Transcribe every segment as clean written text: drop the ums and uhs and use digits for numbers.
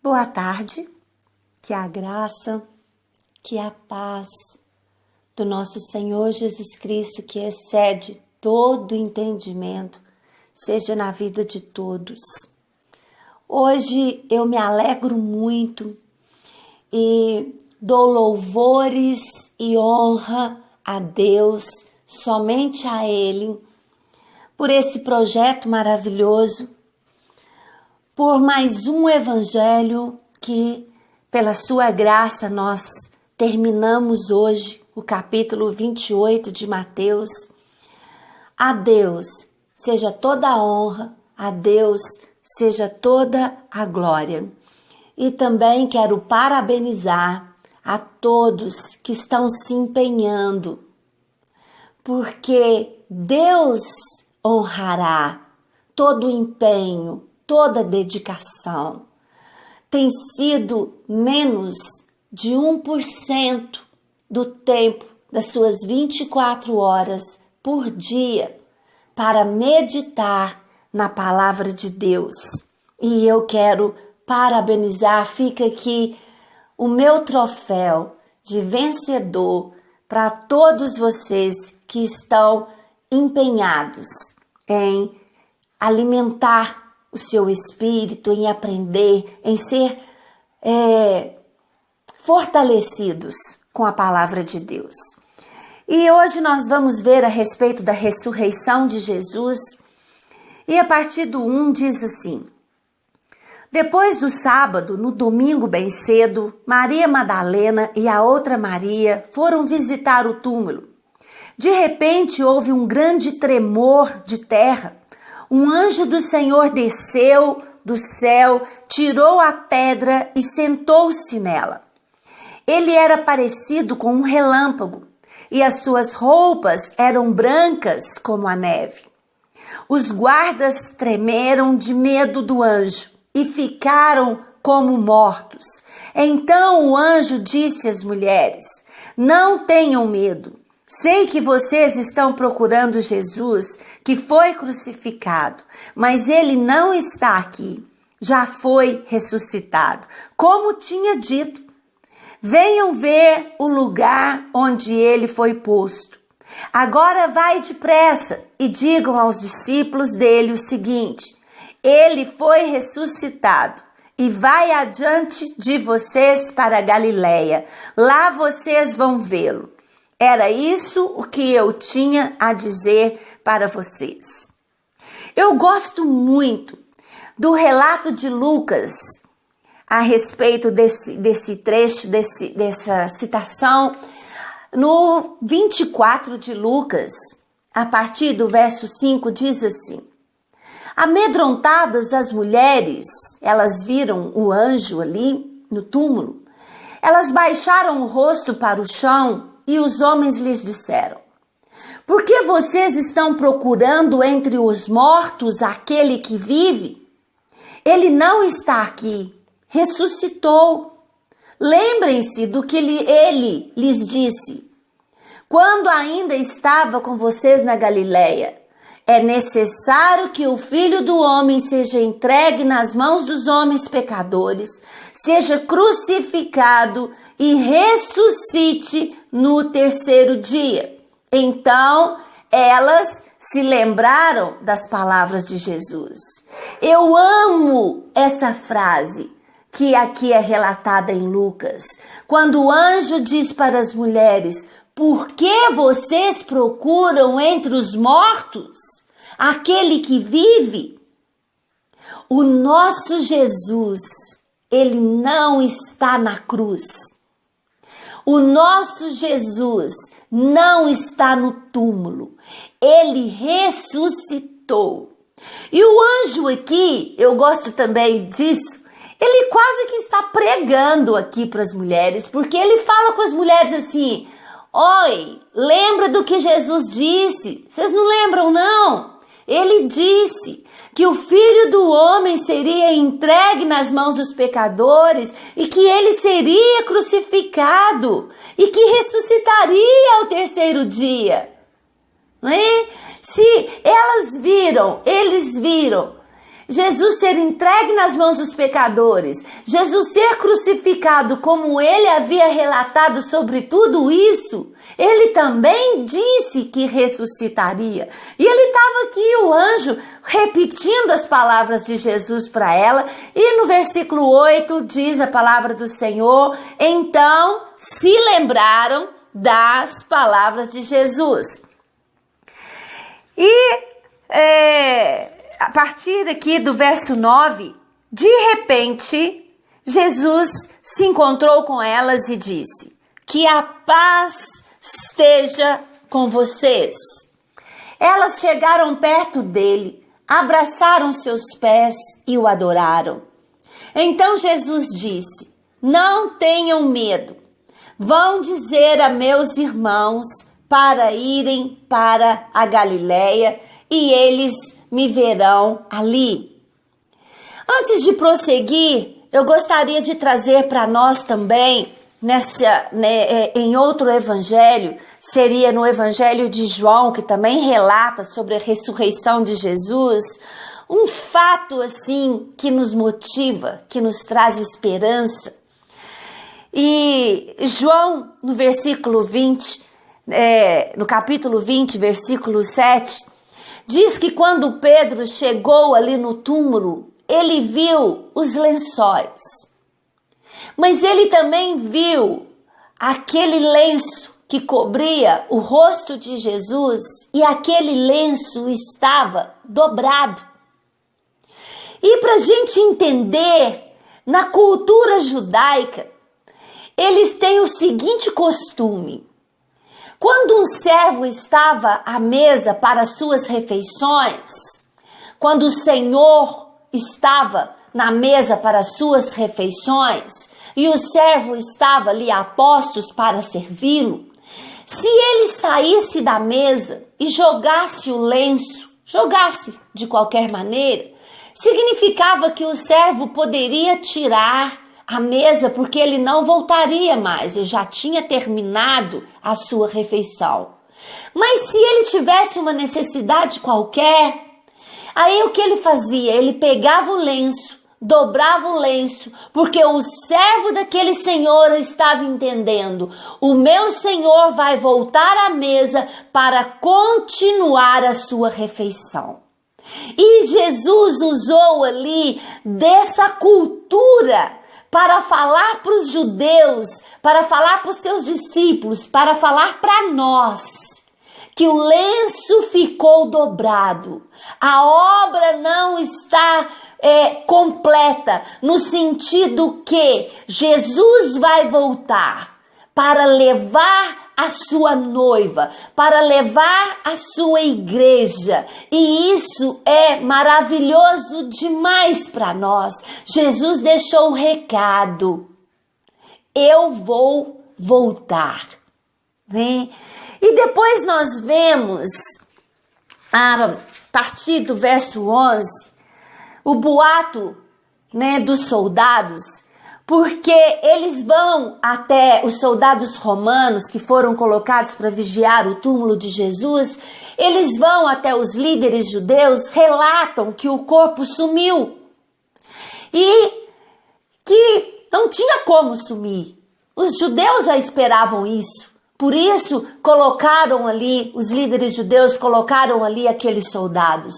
Boa tarde, que a graça, que a paz do nosso Senhor Jesus Cristo, que excede todo entendimento, seja na vida de todos. Hoje eu me alegro muito e dou louvores e honra a Deus, somente a Ele, por esse projeto maravilhoso, por mais um evangelho que, pela sua graça, nós terminamos hoje o capítulo 28 de Mateus. A Deus seja toda a honra, a Deus seja toda a glória. E também quero parabenizar a todos que estão se empenhando, porque Deus honrará todo o empenho, toda dedicação. Tem sido menos de 1% do tempo das suas 24 horas por dia para meditar na palavra de Deus. E eu quero parabenizar, fica aqui o meu troféu de vencedor para todos vocês que estão empenhados em alimentar o seu espírito, em aprender, em ser fortalecidos com a palavra de Deus. E hoje nós vamos ver a respeito da ressurreição de Jesus. E a partir do 1 diz assim: depois do sábado, no domingo bem cedo, Maria Madalena e a outra Maria foram visitar o túmulo. De repente houve um grande tremor de terra. Um anjo do Senhor desceu do céu, tirou a pedra e sentou-se nela. Ele era parecido com um relâmpago e as suas roupas eram brancas como a neve. Os guardas tremeram de medo do anjo e ficaram como mortos. Então o anjo disse às mulheres: não tenham medo. Sei que vocês estão procurando Jesus, que foi crucificado, mas ele não está aqui. Já foi ressuscitado, como tinha dito. Venham ver o lugar onde ele foi posto. Agora vai depressa e digam aos discípulos dele o seguinte: ele foi ressuscitado e vai adiante de vocês para a Galileia. Lá vocês vão vê-lo. Era isso o que eu tinha a dizer para vocês. Eu gosto muito do relato de Lucas a respeito desse trecho, dessa citação, no 24 de Lucas, a partir do verso 5, diz assim: amedrontadas as mulheres, elas viram o anjo ali no túmulo, elas baixaram o rosto para o chão e os homens lhes disseram: por que vocês estão procurando entre os mortos aquele que vive? Ele não está aqui, ressuscitou. Lembrem-se do que ele lhes disse quando ainda estava com vocês na Galileia. É necessário que o Filho do Homem seja entregue nas mãos dos homens pecadores, seja crucificado e ressuscite no terceiro dia. Então, elas se lembraram das palavras de Jesus. Eu amo essa frase que aqui é relatada em Lucas, quando o anjo diz para as mulheres: por que vocês procuram entre os mortos aquele que vive? O nosso Jesus, ele não está na cruz. O nosso Jesus não está no túmulo. Ele ressuscitou. E o anjo aqui, eu gosto também disso, ele quase que está pregando aqui para as mulheres, porque ele fala com as mulheres assim: oi, lembra do que Jesus disse? Vocês não lembram, não? Ele disse que o Filho do Homem seria entregue nas mãos dos pecadores e que ele seria crucificado e que ressuscitaria ao terceiro dia. Né? Se eles viram Jesus ser entregue nas mãos dos pecadores, Jesus ser crucificado como ele havia relatado sobre tudo isso, ele também disse que ressuscitaria. E ele estava aqui, o anjo, repetindo as palavras de Jesus para ela. E no versículo 8 diz a palavra do Senhor: então se lembraram das palavras de Jesus. E a partir aqui do verso 9, de repente, Jesus se encontrou com elas e disse: que a paz esteja com vocês. Elas chegaram perto dele, abraçaram seus pés e o adoraram. Então Jesus disse: não tenham medo. Vão dizer a meus irmãos para irem para a Galileia e eles me verão ali. Antes de prosseguir, eu gostaria de trazer para nós também, em outro evangelho, seria no evangelho de João, que também relata sobre a ressurreição de Jesus, um fato assim que nos motiva, que nos traz esperança. E João, no versículo 20, no capítulo 20, versículo 7, diz que quando Pedro chegou ali no túmulo, ele viu os lençóis. Mas ele também viu aquele lenço que cobria o rosto de Jesus e aquele lenço estava dobrado. E para a gente entender, na cultura judaica, eles têm o seguinte costume: quando um servo estava à mesa para suas refeições, quando o Senhor estava na mesa para suas refeições e o servo estava ali a postos para servi-lo, se ele saísse da mesa e jogasse o lenço, jogasse de qualquer maneira, significava que o servo poderia tirar a mesa porque ele não voltaria mais, ele já tinha terminado a sua refeição. Mas se ele tivesse uma necessidade qualquer, aí o que ele fazia? Ele pegava o lenço, dobrava o lenço, porque o servo daquele senhor estava entendendo: o meu senhor vai voltar à mesa para continuar a sua refeição. E Jesus usou ali dessa cultura para falar para os judeus, para falar para os seus discípulos, para falar para nós, que o lenço ficou dobrado. A obra não está completa, no sentido que Jesus vai voltar para levar a sua noiva, para levar a sua igreja, e isso é maravilhoso demais para nós. Jesus deixou o recado: eu vou voltar, né? E depois nós vemos, a partir do verso 11, o boato, né, dos soldados, porque eles vão até os soldados romanos que foram colocados para vigiar o túmulo de Jesus, eles vão até os líderes judeus, relatam que o corpo sumiu e que não tinha como sumir. Os judeus já esperavam isso. Por isso, os líderes judeus colocaram ali aqueles soldados.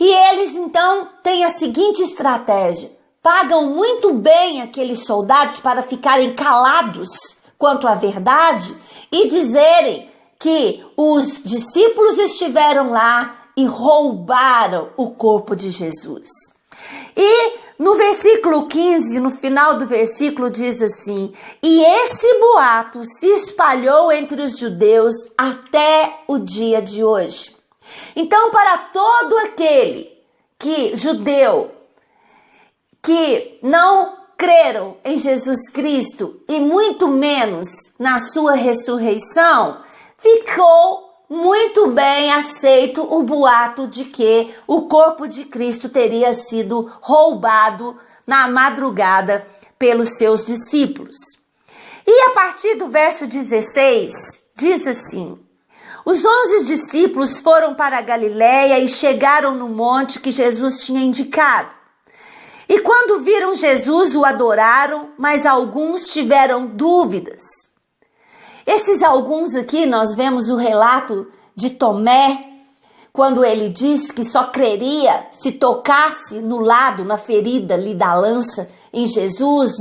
E eles, então, têm a seguinte estratégia: pagam muito bem aqueles soldados para ficarem calados quanto à verdade e dizerem que os discípulos estiveram lá e roubaram o corpo de Jesus. E no versículo 15, no final do versículo, diz assim: e esse boato se espalhou entre os judeus até o dia de hoje. Então, para todo aquele judeu que não creram em Jesus Cristo e muito menos na sua ressurreição, ficou muito bem aceito o boato de que o corpo de Cristo teria sido roubado na madrugada pelos seus discípulos. E a partir do verso 16, diz assim: Os 11 discípulos foram para a Galiléia e chegaram no monte que Jesus tinha indicado. E quando viram Jesus, o adoraram, mas alguns tiveram dúvidas. Esses alguns aqui, nós vemos o relato de Tomé, quando ele diz que só creria se tocasse no lado, na ferida ali da lança em Jesus,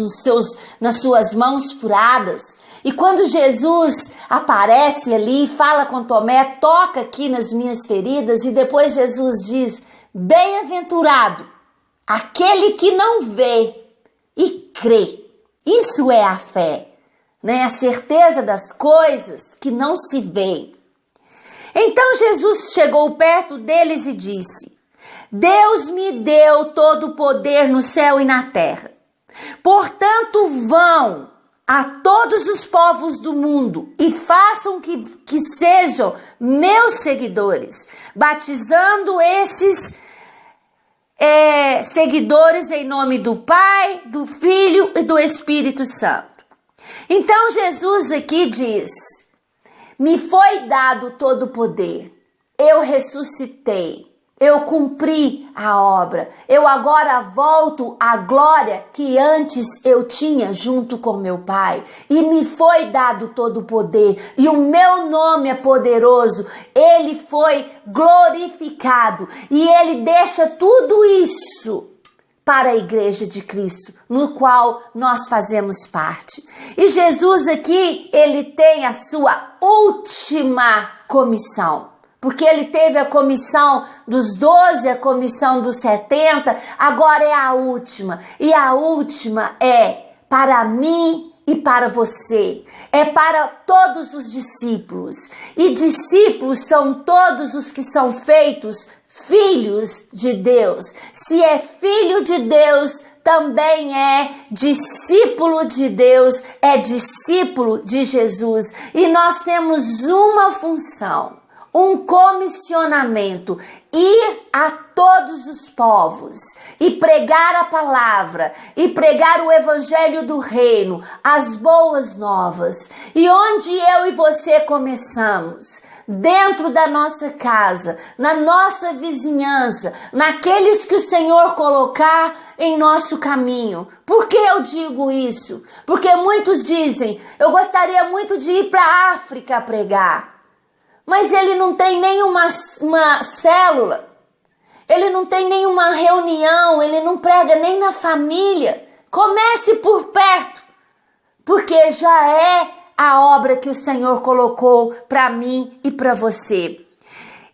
nas suas mãos furadas. E quando Jesus aparece ali e fala com Tomé, toca aqui nas minhas feridas, e depois Jesus diz, bem-aventurado aquele que não vê e crê. Isso é a fé, né? A certeza das coisas que não se vê. Então Jesus chegou perto deles e disse, Deus me deu todo o poder no céu e na terra. Portanto, vão a todos os povos do mundo e façam que sejam meus seguidores, batizando esses seguidores em nome do Pai, do Filho e do Espírito Santo. Então Jesus aqui diz, me foi dado todo o poder, eu ressuscitei, eu cumpri a obra, eu agora volto à glória que antes eu tinha junto com meu Pai, e me foi dado todo o poder, e o meu nome é poderoso, ele foi glorificado, e ele deixa tudo isso para a igreja de Cristo, no qual nós fazemos parte. E Jesus aqui, ele tem a sua última comissão, porque ele teve a comissão dos 12, a comissão dos 70, agora é a última. E a última é para mim e para você, é para todos os discípulos. E discípulos são todos os que são feitos filhos de Deus. Se é filho de Deus, também é discípulo de Deus, é discípulo de Jesus. E nós temos uma função, um comissionamento, ir a todos os povos e pregar a palavra, e pregar o evangelho do reino, as boas novas. E onde eu e você começamos? Dentro da nossa casa, na nossa vizinhança, naqueles que o Senhor colocar em nosso caminho. Por que eu digo isso? Porque muitos dizem, eu gostaria muito de ir para a África pregar. Mas ele não tem nenhuma célula, ele não tem nenhuma reunião, ele não prega nem na família. Comece por perto, porque já é a obra que o Senhor colocou para mim e para você.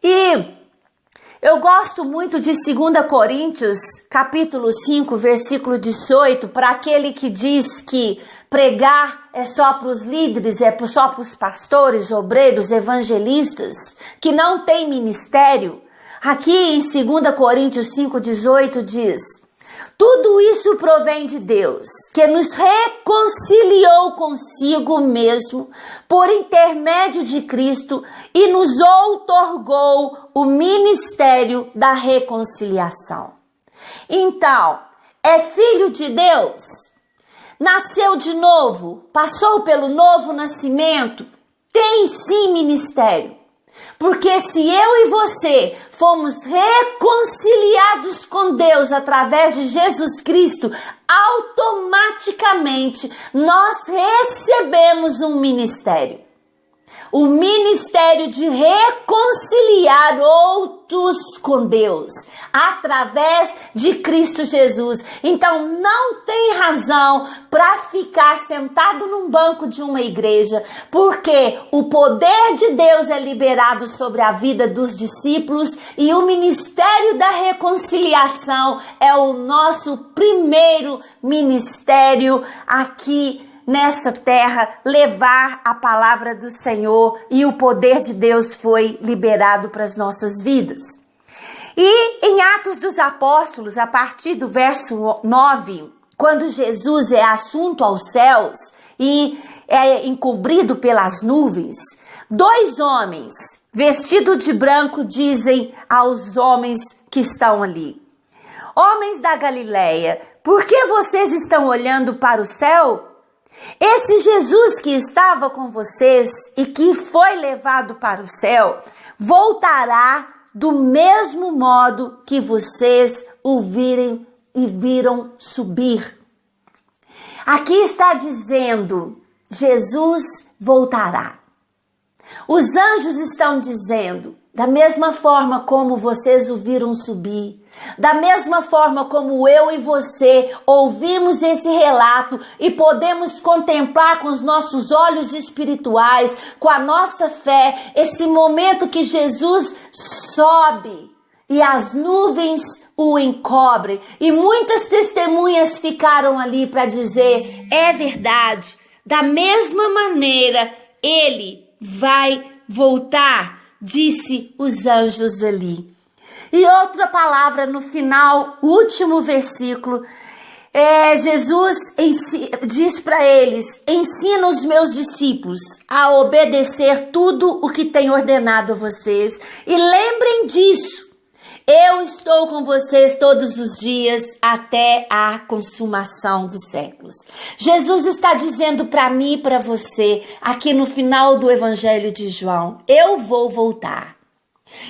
E eu gosto muito de 2 Coríntios, capítulo 5, versículo 18, para aquele que diz que pregar é só para os líderes, é só para os pastores, obreiros, evangelistas, que não tem ministério. Aqui em 2 Coríntios 5, 18 diz, tudo isso provém de Deus, que nos reconciliou consigo mesmo por intermédio de Cristo e nos outorgou o ministério da reconciliação. Então, é filho de Deus, nasceu de novo, passou pelo novo nascimento, tem sim ministério. Porque se eu e você fomos reconciliados com Deus através de Jesus Cristo, automaticamente nós recebemos um ministério. O ministério de reconciliar outros com Deus, através de Cristo Jesus. Então não tem razão para ficar sentado num banco de uma igreja, porque o poder de Deus é liberado sobre a vida dos discípulos e o ministério da reconciliação é o nosso primeiro ministério aqui nessa terra, levar a palavra do Senhor, e o poder de Deus foi liberado para as nossas vidas. E em Atos dos Apóstolos, a partir do verso 9, quando Jesus é assunto aos céus e é encobrido pelas nuvens, 2 homens vestidos de branco dizem aos homens que estão ali, homens da Galileia, por que vocês estão olhando para o céu? Esse Jesus que estava com vocês e que foi levado para o céu, voltará do mesmo modo que vocês o virem e viram subir. Aqui está dizendo, Jesus voltará. Os anjos estão dizendo, da mesma forma como vocês o viram subir, da mesma forma como eu e você ouvimos esse relato e podemos contemplar com os nossos olhos espirituais, com a nossa fé, esse momento que Jesus sobe e as nuvens o encobrem. E muitas testemunhas ficaram ali para dizer, é verdade, da mesma maneira ele vai voltar, disse os anjos ali. E outra palavra no final, último versículo, Jesus diz para eles, ensina os meus discípulos a obedecer tudo o que tem ordenado a vocês. E lembrem disso, eu estou com vocês todos os dias até a consumação dos séculos. Jesus está dizendo para mim e para você, aqui no final do Evangelho de João, eu vou voltar.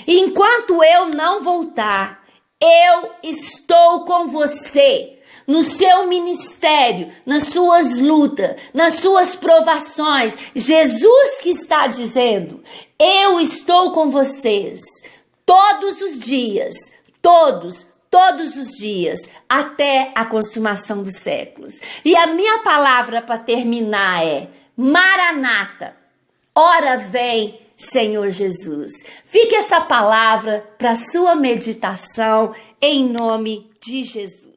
E enquanto eu não voltar, eu estou com você no seu ministério, nas suas lutas, nas suas provações. Jesus que está dizendo, eu estou com vocês todos os dias, todos os dias, até a consumação dos séculos. E a minha palavra para terminar é, Maranata, ora vem, Senhor Jesus. Fique essa palavra para sua meditação, em nome de Jesus.